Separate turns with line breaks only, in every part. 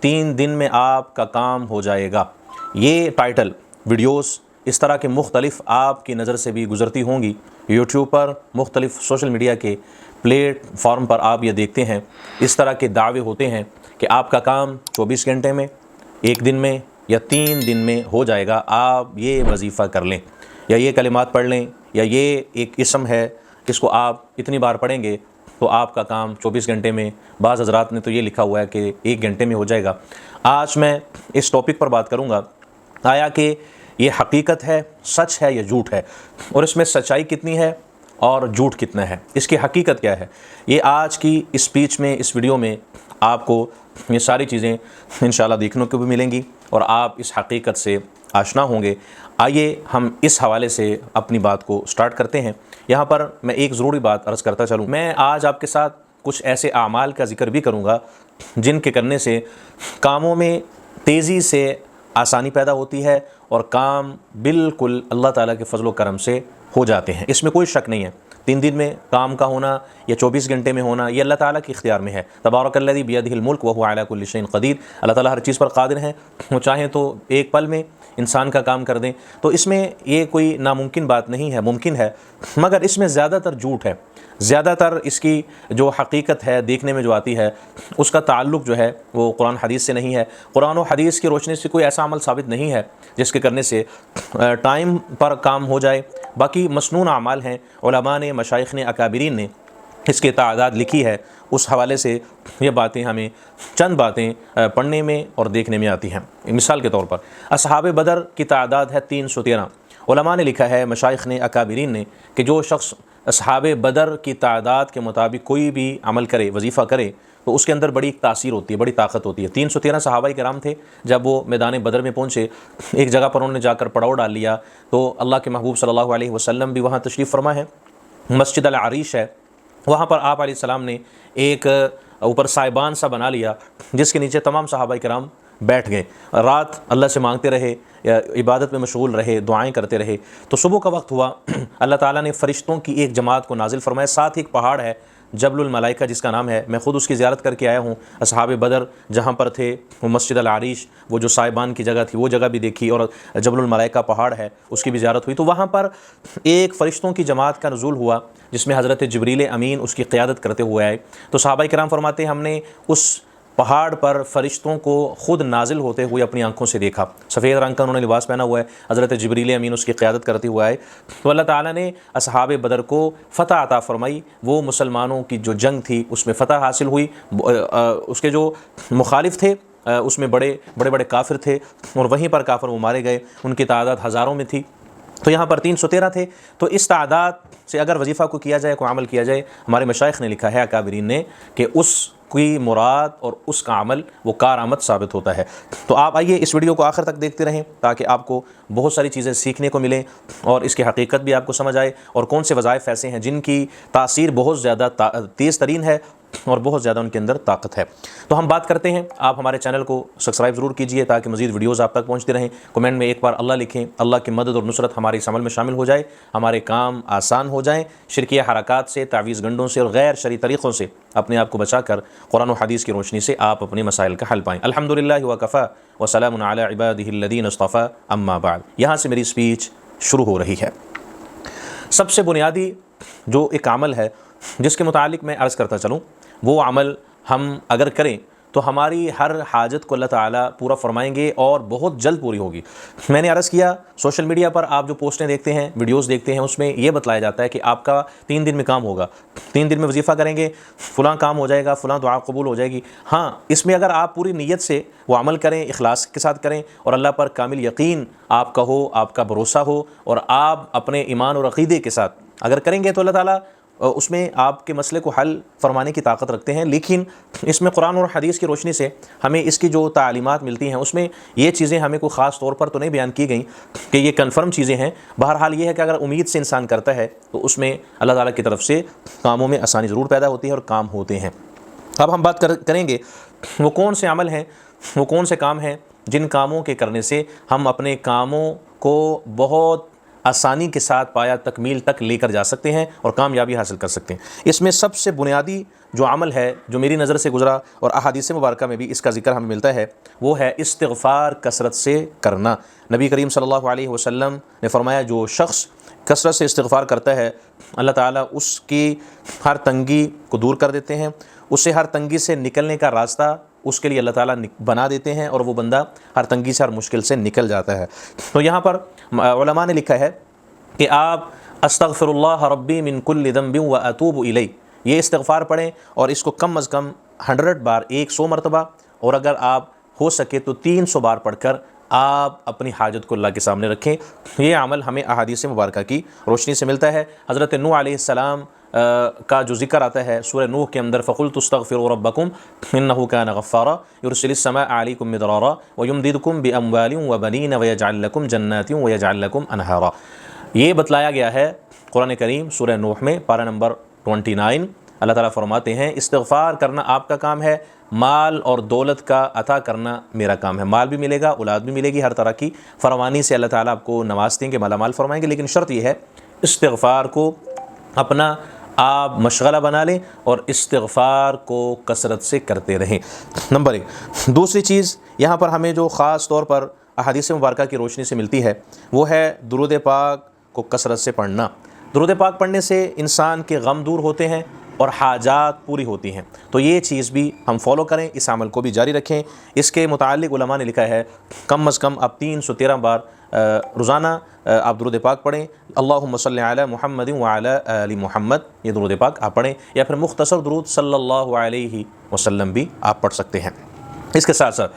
3 دن میں آپ کا کام ہو جائے گا۔ یہ ٹائٹل ویڈیوز اس طرح کے مختلف آپ کی نظر سے بھی گزرتی ہوں گی، یوٹیوب پر مختلف سوشل میڈیا کے پلیٹ فارم پر آپ یہ دیکھتے ہیں، اس طرح کے دعوے ہوتے ہیں کہ آپ کا کام 24 گھنٹے میں، 1 دن میں یا 3 دن میں ہو جائے گا، آپ یہ وظیفہ کر لیں یا یہ کلمات پڑھ لیں یا یہ ایک اسم ہے اس کو آپ اتنی بار پڑھیں گے تو آپ کا کام 24 گھنٹے میں، بعض حضرات نے تو یہ لکھا ہوا ہے کہ 1 گھنٹے میں ہو جائے گا۔ آج میں اس ٹاپک پر بات کروں گا، آیا کہ یہ حقیقت ہے، سچ ہے یا جھوٹ ہے، اور اس میں سچائی کتنی ہے اور جھوٹ کتنا ہے، اس کی حقیقت کیا ہے۔ یہ آج کی اسپیچ میں، اس ویڈیو میں آپ کو یہ ساری چیزیں انشاءاللہ دیکھنے کو بھی ملیں گی اور آپ اس حقیقت سے آشنا ہوں گے۔ آئیے ہم اس حوالے سے اپنی بات کو سٹارٹ کرتے ہیں۔ یہاں پر میں ایک ضروری بات عرض کرتا چلوں، میں آج آپ کے ساتھ کچھ ایسے اعمال کا ذکر بھی کروں گا جن کے کرنے سے کاموں میں تیزی سے آسانی پیدا ہوتی ہے اور کام بالکل اللہ تعالیٰ کے فضل و کرم سے ہو جاتے ہیں، اس میں کوئی شک نہیں ہے۔ 3 دن میں کام کا ہونا یا 24 گھنٹے میں ہونا یہ اللہ تعالیٰ کے اختیار میں ہے۔ تبارک الذی بیدہ الملک وہو علی کل شیء قدیر، اللہ تعالیٰ ہر چیز پر قادر ہیں، وہ چاہیں تو ایک پل میں انسان کا کام کر دیں، تو اس میں یہ کوئی ناممکن بات نہیں ہے، ممکن ہے، مگر اس میں زیادہ تر جھوٹ ہے۔ زیادہ تر اس کی جو حقیقت ہے دیکھنے میں جو آتی ہے اس کا تعلق جو ہے وہ قرآن حدیث سے نہیں ہے۔ قرآن و حدیث کی روشنی سے کوئی ایسا عمل ثابت نہیں ہے جس کے کرنے سے ٹائم پر کام ہو جائے۔ باقی مسنون اعمال ہیں، علماء نے، مشائخ نے، اکابرین نے اس کی تعداد لکھی ہے، اس حوالے سے یہ باتیں ہمیں چند باتیں پڑھنے میں اور دیکھنے میں آتی ہیں۔ مثال کے طور پر اصحاب بدر کی تعداد ہے 313۔ علماء نے لکھا ہے، مشائخ نے، اکابرین نے، کہ جو شخص اصحاب بدر کی تعداد کے مطابق کوئی بھی عمل کرے، وظیفہ کرے، تو اس کے اندر بڑی تاثیر ہوتی ہے، بڑی طاقت ہوتی ہے۔ 313 صحابہ کرام تھے، جب وہ میدان بدر میں پہنچے، ایک جگہ پر انہوں نے جا کر پڑاؤ ڈال لیا، تو اللہ کے محبوب صلی اللہ علیہ وسلم بھی وہاں تشریف فرما ہے، مسجد العریش ہے، وہاں پر آپ علیہ السلام نے ایک اوپر سائبان سا بنا لیا جس کے نیچے تمام صحابہ کرام بیٹھ گئے، رات اللہ سے مانگتے رہے، عبادت میں مشغول رہے، دعائیں کرتے رہے۔ تو صبح کا وقت ہوا، اللہ تعالیٰ نے فرشتوں کی ایک جماعت کو نازل فرمایا، ساتھ ہی ایک پہاڑ ہے جبل الملائکہ جس کا نام ہے، میں خود اس کی زیارت کر کے آیا ہوں۔ اصحاب بدر جہاں پر تھے، وہ مسجد العریش، وہ جو سائبان کی جگہ تھی وہ جگہ بھی دیکھی، اور جبل الملائکہ پہاڑ ہے اس کی بھی زیارت ہوئی۔ تو وہاں پر ایک فرشتوں کی جماعت کا نزول ہوا جس میں حضرت جبریل امین اس کی قیادت کرتے ہوئے آئے۔ تو صحابہ کرام فرماتے ہیں ہم نے اس پہاڑ پر فرشتوں کو خود نازل ہوتے ہوئے اپنی آنکھوں سے دیکھا، سفید رنگ کا انہوں نے لباس پہنا ہوا ہے، حضرت جبریل امین اس کی قیادت کرتے ہوئے آئے۔ تو اللہ تعالیٰ نے اصحاب بدر کو فتح عطا فرمائی، وہ مسلمانوں کی جو جنگ تھی اس میں فتح حاصل ہوئی، اس کے جو مخالف تھے اس میں بڑے بڑے کافر تھے، اور وہیں پر کافر وہ مارے گئے، ان کی تعداد ہزاروں میں تھی۔ تو یہاں پر 313 تھے، تو اس تعداد سے اگر وظیفہ کو کیا جائے، کوئی عمل کیا جائے، ہمارے مشائخ نے لکھا ہے، اکابرین نے، کہ اس کی مراد اور اس کا عمل وہ کارآمد ثابت ہوتا ہے۔ تو آپ آئیے اس ویڈیو کو آخر تک دیکھتے رہیں تاکہ آپ کو بہت ساری چیزیں سیکھنے کو ملیں اور اس کی حقیقت بھی آپ کو سمجھ آئے، اور کون سے وظائف ایسے ہیں جن کی تاثیر بہت زیادہ تیز ترین ہے اور بہت زیادہ ان کے اندر طاقت ہے۔ تو ہم بات کرتے ہیں، آپ ہمارے چینل کو سبسکرائب ضرور کیجئے تاکہ مزید ویڈیوز آپ تک پہنچتے رہیں۔ کمنٹ میں ایک بار اللہ لکھیں، اللہ کی مدد اور نصرت ہمارے اس عمل میں شامل ہو جائے، ہمارے کام آسان ہو جائیں، شرکیہ حرکات سے، تعویذ گنڈوں سے اور غیر شرعی طریقوں سے اپنے آپ کو بچا کر قرآن و حدیث کی روشنی سے آپ اپنے مسائل کا حل پائیں۔ الحمدللہ وکفی وسلام علی عبادہ الذین اصطفی، اما بعد۔ یہاں سے میری سپیچ شروع ہو رہی ہے۔ سب سے بنیادی جو ایک عمل ہے جس کے متعلق میں عرض کرتا چلوں، وہ عمل ہم اگر کریں تو ہماری ہر حاجت کو اللہ تعالیٰ پورا فرمائیں گے اور بہت جلد پوری ہوگی۔ میں نے عرض کیا، سوشل میڈیا پر آپ جو پوسٹیں دیکھتے ہیں، ویڈیوز دیکھتے ہیں، اس میں یہ بتلایا جاتا ہے کہ آپ کا 3 دن میں کام ہوگا، 3 دن میں وظیفہ کریں گے، فلاں کام ہو جائے گا، فلاں دعا قبول ہو جائے گی۔ ہاں، اس میں اگر آپ پوری نیت سے وہ عمل کریں، اخلاص کے ساتھ کریں، اور اللہ پر کامل یقین آپ کا ہو، آپ کا بھروسہ ہو، اور آپ اپنے ایمان اور عقیدے کے ساتھ اگر کریں گے تو اللہ تعالیٰ اس میں آپ کے مسئلے کو حل فرمانے کی طاقت رکھتے ہیں۔ لیکن اس میں قرآن اور حدیث کی روشنی سے ہمیں اس کی جو تعلیمات ملتی ہیں اس میں یہ چیزیں ہمیں کوئی خاص طور پر تو نہیں بیان کی گئیں کہ یہ کنفرم چیزیں ہیں۔ بہرحال یہ ہے کہ اگر امید سے انسان کرتا ہے تو اس میں اللہ تعالیٰ کی طرف سے کاموں میں آسانی ضرور پیدا ہوتی ہے اور کام ہوتے ہیں۔ اب ہم بات کریں گے وہ کون سے عمل ہیں، وہ کون سے کام ہیں جن کاموں کے کرنے سے ہم اپنے کاموں کو بہت آسانی کے ساتھ پایا تکمیل تک لے کر جا سکتے ہیں اور کامیابی حاصل کر سکتے ہیں۔ اس میں سب سے بنیادی جو عمل ہے جو میری نظر سے گزرا اور احادیث مبارکہ میں بھی اس کا ذکر ہمیں ملتا ہے، وہ ہے استغفار کثرت سے کرنا۔ نبی کریم صلی اللہ علیہ وسلم نے فرمایا جو شخص کثرت سے استغفار کرتا ہے اللہ تعالیٰ اس کی ہر تنگی کو دور کر دیتے ہیں، اسے ہر تنگی سے نکلنے کا راستہ اس کے لیے اللہ تعالیٰ بنا دیتے ہیں اور وہ بندہ ہر تنگی سے ہر مشکل سے نکل جاتا ہے۔ تو یہاں پر علماء نے لکھا ہے کہ آپ استغفر اللہ ربی من کل ذنب و اتوب الیہ، یہ استغفار پڑھیں اور اس کو کم از کم 100 بار، 100 مرتبہ، اور اگر آپ ہو سکے تو 300 بار پڑھ کر آپ اپنی حاجت کو اللہ کے سامنے رکھیں۔ یہ عمل ہمیں احادیث مبارکہ کی روشنی سے ملتا ہے۔ حضرت نوح علیہ السلام کا جو ذکر آتا ہے سورہ نوح کے اندر، فَقُلْتُ اسْتَغْفِرُوا رَبَّكُمْ إِنَّهُ كَانَ غَفَّارًا يُرْسِلِ السَّمَاءَ عَلَيْكُمْ مِدْرَارًا وَيُمْدِدْكُمْ بِأَمْوَالٍ وَبَنِينَ وَيَجْعَلْ لَكُمْ جَنَّاتٍ وَيَجْعَلْ لَكُمْ أَنْهَارًا۔ یہ بتلایا گیا ہے قرآن کریم سورہ نوح میں پارہ نمبر 29۔ اللہ تعالیٰ فرماتے ہیں استغفار کرنا آپ کا کام ہے، مال اور دولت کا عطا کرنا میرا کام ہے۔ مال بھی ملے گا، اولاد بھی ملے گی، ہر طرح کی فراوانی سے اللہ تعالیٰ آپ کو نواز دیں گے، مالا مال فرمائیں گے، لیکن شرط یہ ہے استغفار کو اپنا آپ مشغلہ بنا لیں اور استغفار کو کثرت سے کرتے رہیں۔ نمبر 1۔ دوسری چیز یہاں پر ہمیں جو خاص طور پر احادیث مبارکہ کی روشنی سے ملتی ہے وہ ہے درود پاک کو کثرت سے پڑھنا۔ درود پاک پڑھنے سے انسان کے غم دور ہوتے ہیں اور حاجات پوری ہوتی ہیں، تو یہ چیز بھی ہم فالو کریں، اس عمل کو بھی جاری رکھیں۔ اس کے متعلق علماء نے لکھا ہے کم از کم آپ 313 بار روزانہ آپ درود پاک پڑھیں۔ اللہم صلی علی محمد وعلی آل محمد، یہ درود پاک آپ پڑھیں، یا پھر مختصر درود صلی اللہ علیہ وسلم بھی آپ پڑھ سکتے ہیں۔ اس کے ساتھ ساتھ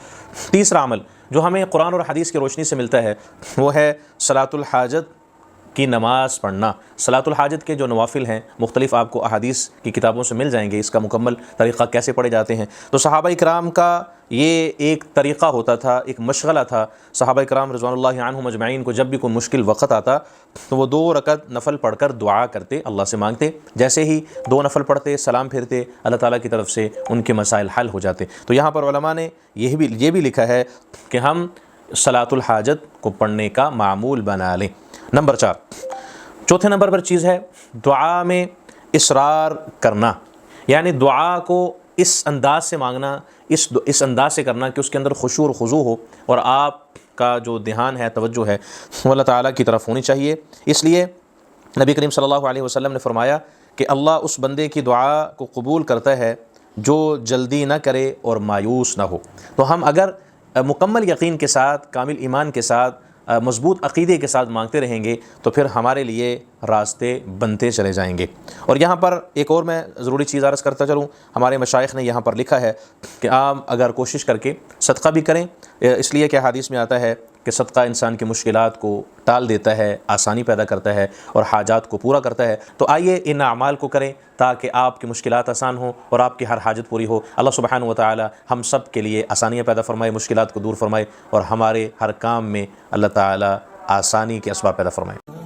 تیسرا عمل جو ہمیں قرآن اور حدیث کی روشنی سے ملتا ہے وہ ہے صلاۃ الحاجت کی نماز پڑھنا۔ صلاۃ الحاجت کے جو نوافل ہیں مختلف آپ کو احادیث کی کتابوں سے مل جائیں گے، اس کا مکمل طریقہ کیسے پڑھے جاتے ہیں۔ تو صحابہ کرام کا یہ ایک طریقہ ہوتا تھا، ایک مشغلہ تھا۔ صحابہ کرام رضوان اللہ عنہم اجمعین کو جب بھی کوئی مشکل وقت آتا تو وہ 2 رکعت نفل پڑھ کر دعا کرتے، اللہ سے مانگتے، جیسے ہی 2 نفل پڑھتے سلام پھرتے اللہ تعالیٰ کی طرف سے ان کے مسائل حل ہو جاتے۔ تو یہاں پر علماء نے یہ بھی لکھا ہے کہ ہم صلاۃ الحاجت کو پڑھنے کا معمول بنا لیں۔ نمبر 4، چوتھے نمبر پر چیز ہے دعا میں اصرار کرنا، یعنی دعا کو اس انداز سے مانگنا، اس انداز سے کرنا کہ اس کے اندر خشوع اور خضوع ہو، اور آپ کا جو دھیان ہے، توجہ ہے، وہ اللہ تعالیٰ کی طرف ہونی چاہیے۔ اس لیے نبی کریم صلی اللہ علیہ وسلم نے فرمایا کہ اللہ اس بندے کی دعا کو قبول کرتا ہے جو جلدی نہ کرے اور مایوس نہ ہو۔ تو ہم اگر مکمل یقین کے ساتھ، کامل ایمان کے ساتھ، مضبوط عقیدے کے ساتھ مانگتے رہیں گے تو پھر ہمارے لیے راستے بنتے چلے جائیں گے۔ اور یہاں پر ایک اور میں ضروری چیز عرض کرتا چلوں، ہمارے مشائخ نے یہاں پر لکھا ہے کہ آپ اگر کوشش کر کے صدقہ بھی کریں، اس لیے کہ حدیث میں آتا ہے کہ صدقہ انسان کی مشکلات کو ٹال دیتا ہے، آسانی پیدا کرتا ہے اور حاجات کو پورا کرتا ہے۔ تو آئیے ان اعمال کو کریں تاکہ آپ کی مشکلات آسان ہوں اور آپ کی ہر حاجت پوری ہو۔ اللہ سبحانہ و تعالی ہم سب کے لیے آسانیاں پیدا فرمائے، مشکلات کو دور فرمائے اور ہمارے ہر کام میں اللہ تعالی آسانی کے اسباب پیدا فرمائے۔